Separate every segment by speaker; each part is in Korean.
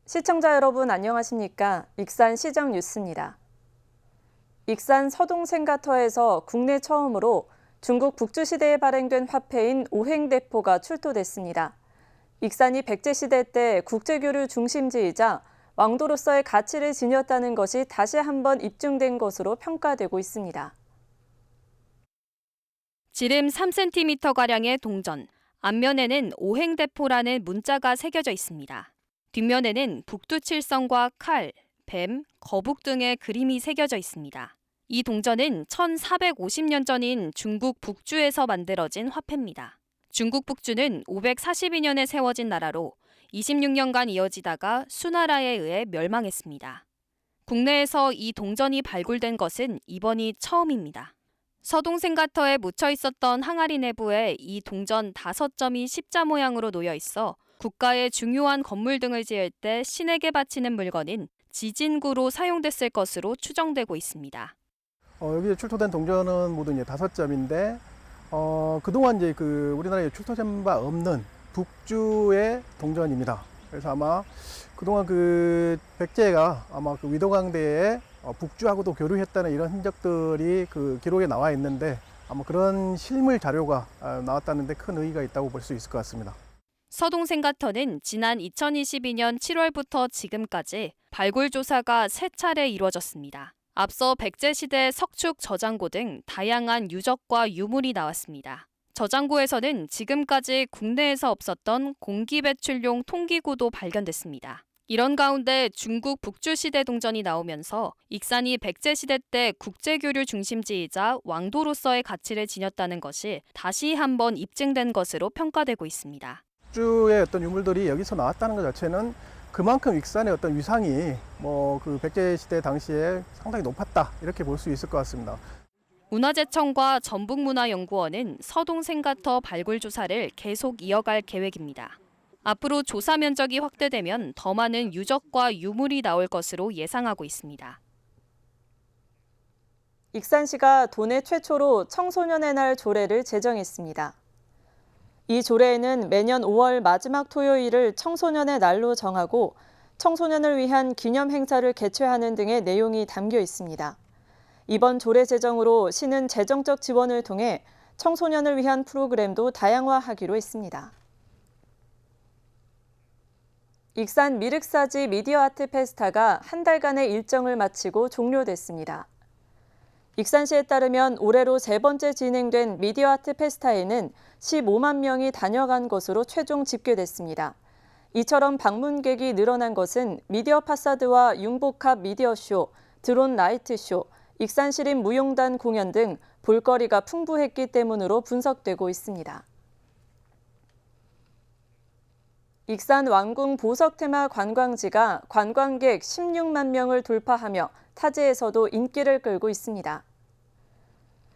Speaker 1: 시청자 여러분 안녕하십니까? 익산 시정 뉴스입니다. 익산 서동생가터에서 국내 처음으로 중국 북주시대에 발행된 화폐인 오행대포가 출토됐습니다. 익산이 백제시대 때 국제교류 중심지이자 왕도로서의 가치를 지녔다는 것이 다시 한번 입증된 것으로 평가되고 있습니다.
Speaker 2: 지름 3cm가량의 동전, 앞면에는 오행대포라는 문자가 새겨져 있습니다. 뒷면에는 북두칠성과 칼, 뱀, 거북 등의 그림이 새겨져 있습니다. 이 동전은 1450년 전인 중국 북주에서 만들어진 화폐입니다. 중국 북주는 542년에 세워진 나라로 26년간 이어지다가 수나라에 의해 멸망했습니다. 국내에서 이 동전이 발굴된 것은 이번이 처음입니다. 서동생가터에 묻혀 있었던 항아리 내부에 이 동전 5점이 십자 모양으로 놓여 있어 국가의 중요한 건물 등을 지을 때 신에게 바치는 물건인 지진구로 사용됐을 것으로 추정되고 있습니다.
Speaker 3: 여기에 출토된 동전은 모두 이제 5점인데, 그동안 이제 우리나라에 출토된 바 없는 북주의 동전입니다. 그래서 아마 그동안 백제가 아마 위도강대에 북주하고도 교류했다는 이런 흔적들이 기록에 나와 있는데, 아마 그런 실물 자료가 나왔다는 데 큰 의의가 있다고 볼 수 있을 것 같습니다.
Speaker 2: 서동생가터는 지난 2022년 7월부터 지금까지 발굴 조사가 3차례 이루어졌습니다. 앞서 백제시대 석축 저장고 등 다양한 유적과 유물이 나왔습니다. 저장고에서는 지금까지 국내에서 없었던 공기 배출용 통기구도 발견됐습니다. 이런 가운데 중국 북주시대 동전이 나오면서 익산이 백제시대 때 국제교류 중심지이자 왕도로서의 가치를 지녔다는 것이 다시 한번 입증된 것으로 평가되고 있습니다.
Speaker 3: 북주의 어떤 유물들이 여기서 나왔다는 것 자체는 그만큼 익산의 어떤 위상이 백제시대 당시에 상당히 높았다, 이렇게 볼 수 있을 것 같습니다.
Speaker 2: 문화재청과 전북문화연구원은 서동생가터 발굴 조사를 계속 이어갈 계획입니다. 앞으로 조사 면적이 확대되면 더 많은 유적과 유물이 나올 것으로 예상하고 있습니다.
Speaker 1: 익산시가 도내 최초로 청소년의 날 조례를 제정했습니다. 이 조례에는 매년 5월 마지막 토요일을 청소년의 날로 정하고 청소년을 위한 기념 행사를 개최하는 등의 내용이 담겨 있습니다. 이번 조례 제정으로 시는 재정적 지원을 통해 청소년을 위한 프로그램도 다양화하기로 했습니다. 익산 미륵사지 미디어 아트 페스타가 한 달간의 일정을 마치고 종료됐습니다. 익산시에 따르면 올해로 3번째 진행된 미디어 아트 페스타에는 15만 명이 다녀간 것으로 최종 집계됐습니다. 이처럼 방문객이 늘어난 것은 미디어 파사드와 융복합 미디어쇼, 드론 라이트쇼, 익산시립 무용단 공연 등 볼거리가 풍부했기 때문으로 분석되고 있습니다. 익산 왕궁 보석 테마 관광지가 관광객 16만 명을 돌파하며 타지에서도 인기를 끌고 있습니다.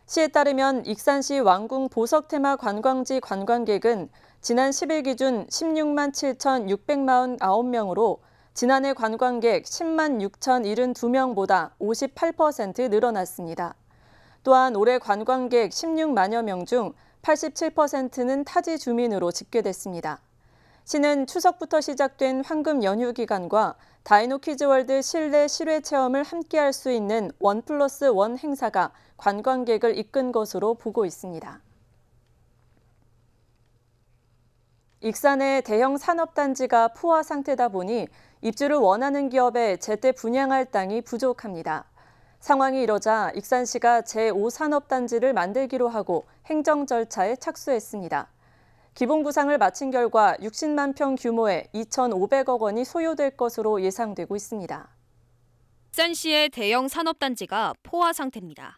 Speaker 1: 시에 따르면 익산시 왕궁 보석 테마 관광지 관광객은 지난 10일 기준 16만 7,649명으로 지난해 관광객 10만 6,072명보다 58% 늘어났습니다. 또한 올해 관광객 16만여 명 중 87%는 타지 주민으로 집계됐습니다. 시는 추석부터 시작된 황금 연휴 기간과 다이노 키즈월드 실내 실외 체험을 함께할 수 있는 1+1 행사가 관광객을 이끈 것으로 보고 있습니다. 익산의 대형 산업단지가 포화 상태다 보니 입주를 원하는 기업에 제때 분양할 땅이 부족합니다. 상황이 이러자 익산시가 제5산업단지를 만들기로 하고 행정 절차에 착수했습니다. 기본 구상을 마친 결과 60만 평 규모의 2,500억 원이 소요될 것으로 예상되고 있습니다.
Speaker 2: 익산시의 대형 산업단지가 포화 상태입니다.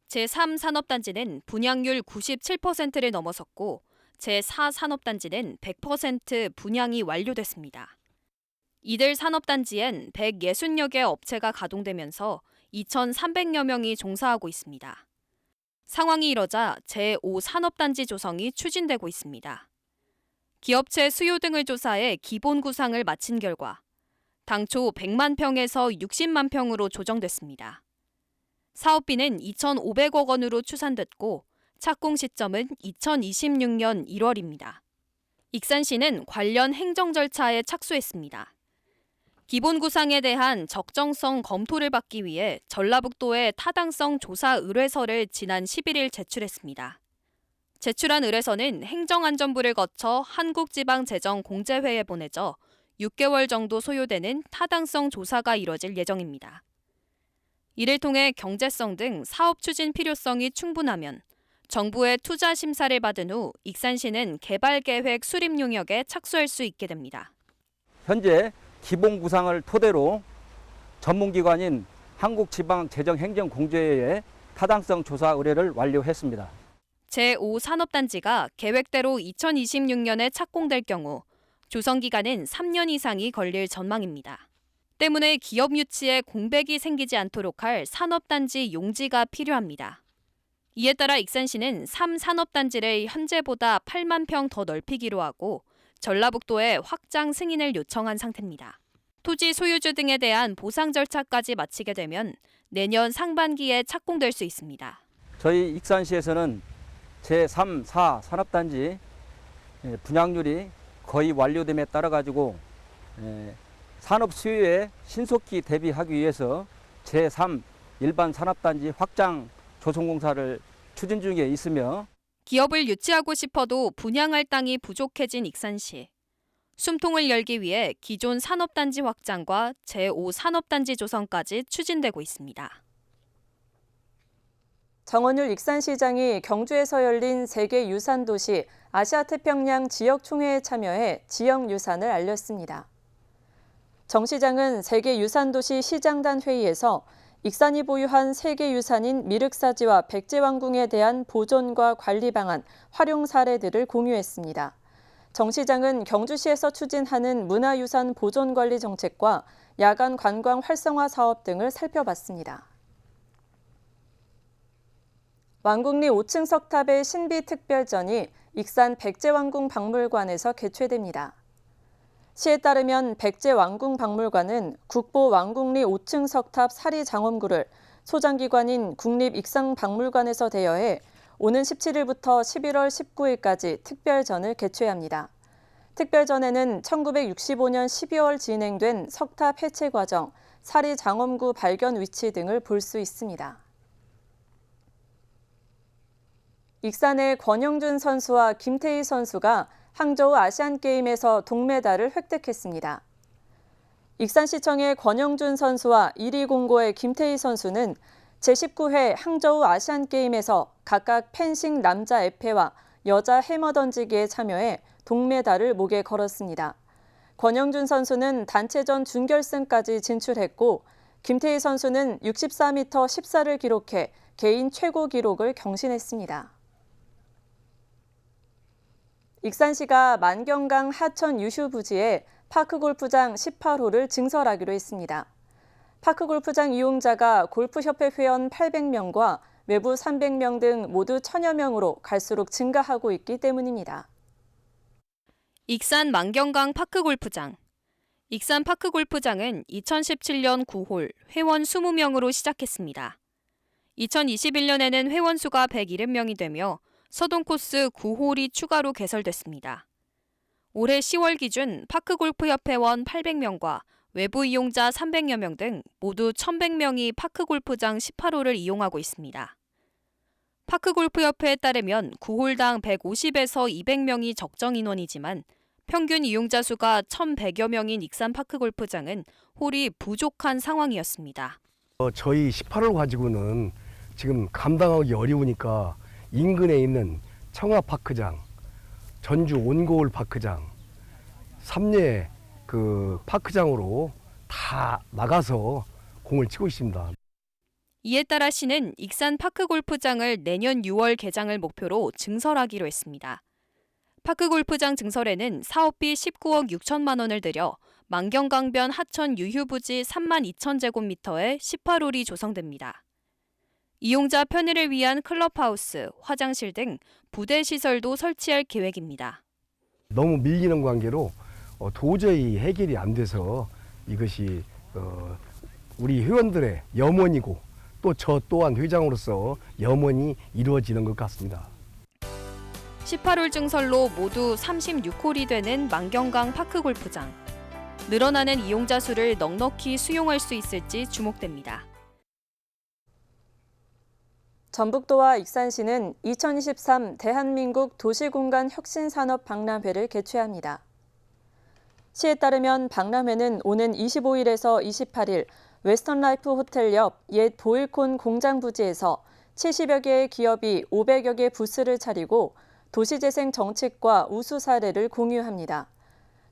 Speaker 2: 제3산업단지는 분양률 97%를 넘어섰고 제4산업단지는 100% 분양이 완료됐습니다. 이들 산업단지엔 160여 개 업체가 가동되면서 2,300여 명이 종사하고 있습니다. 상황이 이러자 제5산업단지 조성이 추진되고 있습니다. 기업체 수요 등을 조사해 기본 구상을 마친 결과 당초 100만 평에서 60만 평으로 조정됐습니다. 사업비는 2,500억 원으로 추산됐고 착공 시점은 2026년 1월입니다. 익산시는 관련 행정 절차에 착수했습니다. 기본 구상에 대한 적정성 검토를 받기 위해 전라북도에 타당성 조사 의뢰서를 지난 11일 제출했습니다. 제출한 의뢰서는 행정안전부를 거쳐 한국지방재정공제회에 보내져 6개월 정도 소요되는 타당성 조사가 이뤄질 예정입니다. 이를 통해 경제성 등 사업 추진 필요성이 충분하면 정부의 투자 심사를 받은 후 익산시는 개발계획 수립 용역에 착수할 수 있게 됩니다.
Speaker 4: 현재 기본 구상을 토대로 전문기관인 한국지방재정행정공제회에 타당성 조사 의뢰를 완료했습니다.
Speaker 2: 제5산업단지가 계획대로 2026년에 착공될 경우 조성기간은 3년 이상이 걸릴 전망입니다. 때문에 기업 유치에 공백이 생기지 않도록 할 산업단지 용지가 필요합니다. 이에 따라 익산시는 3산업단지를 현재보다 8만 평 더 넓히기로 하고 전라북도에 확장 승인을 요청한 상태입니다. 토지 소유주 등에 대한 보상 절차까지 마치게 되면 내년 상반기에 착공될 수 있습니다.
Speaker 4: 저희 익산시에서는 제3, 4 산업단지 분양률이 거의 완료됨에 따라 가지고 산업 수요에 신속히 대비하기 위해서 제3 일반 산업단지 확장 조성공사를 추진 중에 있으며
Speaker 2: 기업을 유치하고 싶어도 분양할 땅이 부족해진 익산시. 숨통을 열기 위해 기존 산업단지 확장과 제5산업단지 조성까지 추진되고 있습니다.
Speaker 1: 정원율 익산시장이 경주에서 열린 세계유산도시 아시아태평양 지역총회에 참여해 지역유산을 알렸습니다. 정 시장은 세계유산도시 시장단 회의에서 익산이 보유한 세계유산인 미륵사지와 백제왕궁에 대한 보존과 관리 방안, 활용 사례들을 공유했습니다. 정 시장은 경주시에서 추진하는 문화유산 보존관리 정책과 야간 관광 활성화 사업 등을 살펴봤습니다. 왕궁리 5층 석탑의 신비특별전이 익산 백제왕궁 박물관에서 개최됩니다. 시에 따르면 백제왕궁박물관은 국보 왕궁리 5층 석탑 사리장엄구를 소장기관인 국립익산박물관에서 대여해 오는 17일부터 11월 19일까지 특별전을 개최합니다. 특별전에는 1965년 12월 진행된 석탑 해체 과정, 사리장엄구 발견 위치 등을 볼 수 있습니다. 익산의 권영준 선수와 김태희 선수가 항저우 아시안게임에서 동메달을 획득했습니다. 익산시청의 권영준 선수와 1위 공고의 김태희 선수는 제19회 항저우 아시안게임에서 각각 펜싱 남자 에페와 여자 해머 던지기에 참여해 동메달을 목에 걸었습니다. 권영준 선수는 단체전 준결승까지 진출했고 김태희 선수는 64m 14를 기록해 개인 최고 기록을 경신했습니다. 익산시가 만경강 하천 유휴 부지에 파크골프장 18호를 증설하기로 했습니다. 파크골프장 이용자가 골프협회 회원 800명과 외부 300명 등 모두 1000여 명으로 갈수록 증가하고 있기 때문입니다.
Speaker 2: 익산 만경강 파크골프장. 익산 파크골프장은 2017년 9홀 회원 20명으로 시작했습니다. 2021년에는 회원 수가 170명이 되며 서동 코스 9홀이 추가로 개설됐습니다. 올해 10월 기준 파크골프협회원 800명과 외부 이용자 300여 명 등 모두 1,100명이 파크골프장 18홀을 이용하고 있습니다. 파크골프협회에 따르면 9홀당 150에서 200명이 적정 인원이지만 평균 이용자 수가 1,100여 명인 익산 파크골프장은 홀이 부족한 상황이었습니다.
Speaker 5: 저희 18홀 가지고는 지금 감당하기 어려우니까 인근에 있는 청아파크장, 전주 온고울 파크장, 삼례 그 파크장으로 다 나가서 공을 치고 있습니다.
Speaker 2: 이에 따라 시는 익산 파크골프장을 내년 6월 개장을 목표로 증설하기로 했습니다. 파크골프장 증설에는 사업비 19억 6천만 원을 들여 만경강변 하천 유휴부지 3만 2천 제곱미터에 18홀이 조성됩니다. 이용자 편의를 위한 클럽하우스, 화장실 등 부대 시설도 설치할 계획입니다.
Speaker 5: 너무 밀리는 관계로 도저히 해결이 안 돼서 이것이 우리 회원들의 염원이고 또 저 또한 회장으로서 염원이 이루어지는 것 같습니다.
Speaker 2: 18홀 증설로 모두 36홀이 되는 만경강 파크골프장. 늘어나는 이용자 수를 넉넉히 수용할 수 있을지 주목됩니다.
Speaker 1: 전북도와 익산시는 2023 대한민국 도시공간혁신산업박람회를 개최합니다. 시에 따르면 박람회는 오는 25일에서 28일 웨스턴라이프 호텔 옆 옛 보일콘 공장 부지에서 70여 개의 기업이 500여 개 부스를 차리고 도시재생 정책과 우수 사례를 공유합니다.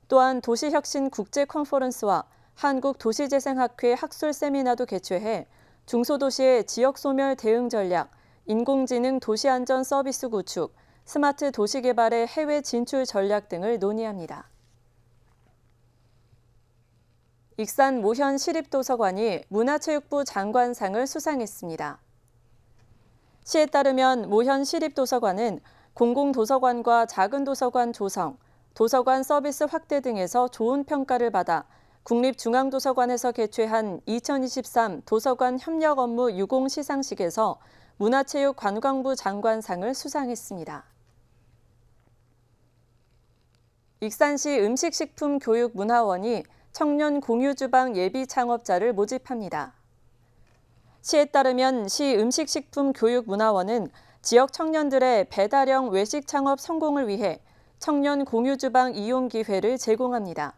Speaker 1: 또한 도시혁신 국제 컨퍼런스와 한국도시재생학회 학술 세미나도 개최해 중소도시의 지역소멸 대응 전략, 인공지능 도시안전 서비스 구축, 스마트 도시 개발의 해외 진출 전략 등을 논의합니다. 익산 모현 시립도서관이 문화체육부 장관상을 수상했습니다. 시에 따르면 모현 시립도서관은 공공도서관과 작은 도서관 조성, 도서관 서비스 확대 등에서 좋은 평가를 받아 국립중앙도서관에서 개최한 2023 도서관 협력 업무 유공 시상식에서 문화체육관광부 장관상을 수상했습니다. 익산시 음식식품교육문화원이 청년 공유주방 예비 창업자를 모집합니다. 시에 따르면 시 음식식품교육문화원은 지역 청년들의 배달형 외식 창업 성공을 위해 청년 공유주방 이용 기회를 제공합니다.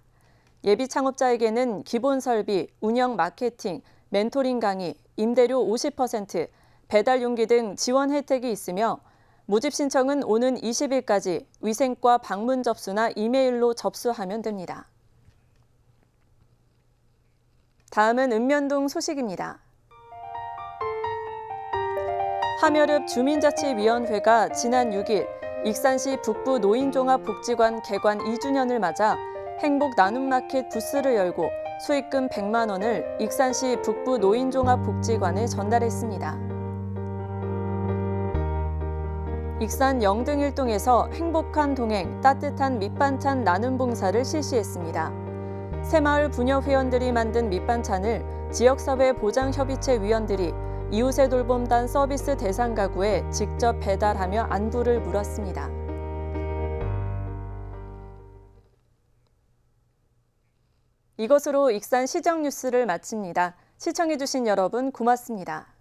Speaker 1: 예비 창업자에게는 기본 설비, 운영 마케팅, 멘토링 강의, 임대료 50%, 배달 용기 등 지원 혜택이 있으며 모집 신청은 오는 20일까지 위생과 방문 접수나 이메일로 접수하면 됩니다. 다음은 읍면동 소식입니다. 함여릅 주민자치위원회가 지난 6일 익산시 북부 노인종합복지관 개관 2주년을 맞아 행복 나눔마켓 부스를 열고 수익금 100만 원을 익산시 북부 노인종합복지관에 전달했습니다. 익산 영등일동에서 행복한 동행, 따뜻한 밑반찬 나눔 봉사를 실시했습니다. 새마을 부녀 회원들이 만든 밑반찬을 지역사회 보장협의체 위원들이 이웃의 돌봄단 서비스 대상 가구에 직접 배달하며 안부를 물었습니다. 이것으로 익산 시정 뉴스를 마칩니다. 시청해주신 여러분 고맙습니다.